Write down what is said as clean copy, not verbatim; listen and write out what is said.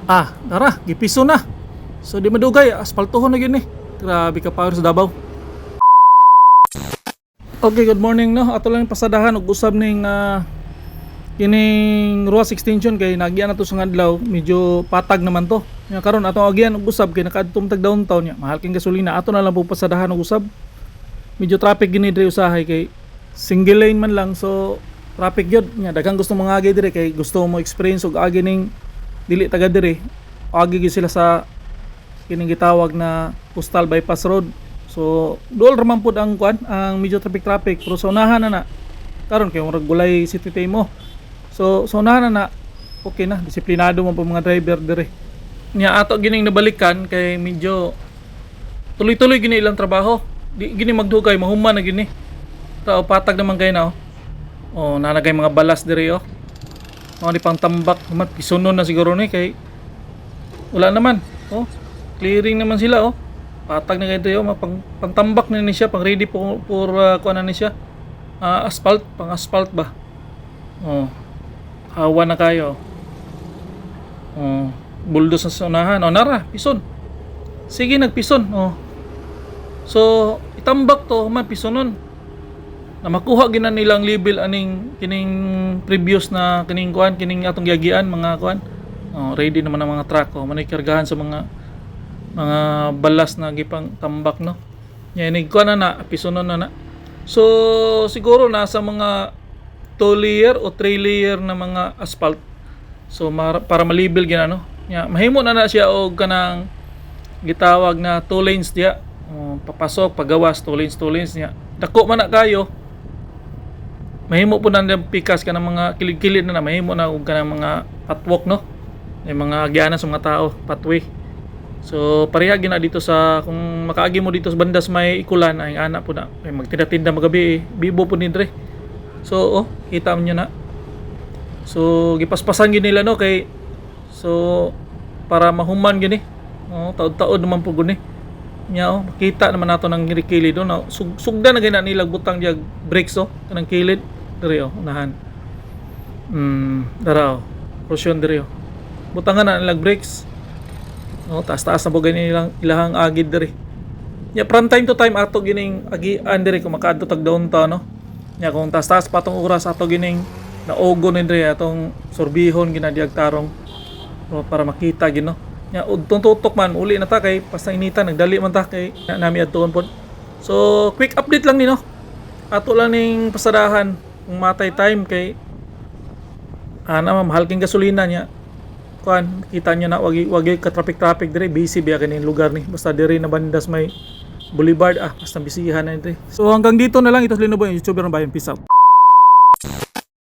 Dara, gipiso na. So di madugay, aspaltohon na gyud ni. Grabe ka power sa Davao. Okay, good morning no. Ato lang pasadahan og usab ning kining Ruas extension kay nagian na to sa adlaw, medyo patag naman to. Nya karon ato agian og usab kay nakaadtong tag downtown nya. Mahal king gasolina, ato na lang po pasadahan og usab. Medyo traffic gini diri usahay kay single lane man lang, so traffic gyud nya. Daghang gusto mga agi diri kay gusto mo experience og agi ning dili taga diri. Agi gyud sila sa kining gitawag na Coastal Bypass Road. So duol raman pud ang kuan, ang medyo traffic pero sa unahan na karon kay murag gulay city tay mo. So sa unahan na okay na, disiplinado man po mga driver dire. Nya ato gining nabalikan kay medyo tuloy-tuloy gini ilang trabaho. Di gini magdugay, mahuman na gini. Tao patag naman kay na nanagay mga balas dire Mga di pang tambak, mat pisunon na siguro ni kay wala naman. Clearing naman sila Patag na kayo pang tambak na ni siya, pang ready for kuan na ni siya. Asphalt, pang asphalt ba. Hawa na kayo. Bulldoze na sa unahan. Nara, pison. Sige, nagpison. So, itambak to, man pisonon. Na makuha gina nilang level aning kining previous na kining kuan, kining atong giagian mga kuan. Ready naman ang mga truck manay kargahan sa mga balas na gipang tambak no. Nya ini kuan na pisonon na. So siguro nasa mga 2 layer o 3 layer na mga asphalt. So para malibel gina no. Nya mahimo na siya og kanang gitawag na 2 lanes diya. Papasok pagawas 2 lanes nya. Dako man na kayo. Mahimo po na pikas ka ng mga kilid-kilid na mahimo na og kanang mga catwalk no. May mga agianan sa mga tao, pathway. So pareha gina dito sa kung makaagi mo dito sa bandas may ikulan ay anak po na may magtinda-tinda magabi bibo po ni dre. So kita mo na. So gipaspasan gid nila no kay so para mahuman gini. Taod-taod naman po guni. Nya makita naman nato nang kilid do na sugda na gina nila butang diag brakes kanang kilid dire unahan. Dara prosyon dire butangan na nilang brakes. Taas-taas na po ganyan ilahang agid diri. Nya from time to time ato gining agian diri kung makaadto tag downtown no. Nya kung taas-taas patong oras ato gining naogo ni diri atong sorbihon ginadiag tarong para makita gid no. Nya udtong tutok man uli na ta kay pas initan nagdali man ta kay nami adtuon pod. So quick update lang ni no. Ato lang ning pasadahan kung matay time kay mahal king gasolina nya. Kuan kita nyo na wagi ka traffic dire busy biya kaning lugar ni basta dire na bandas may boulevard basta bisihan na dire. So hanggang dito na lang, ito Linoboy, YouTuber ng Bayan, peace out.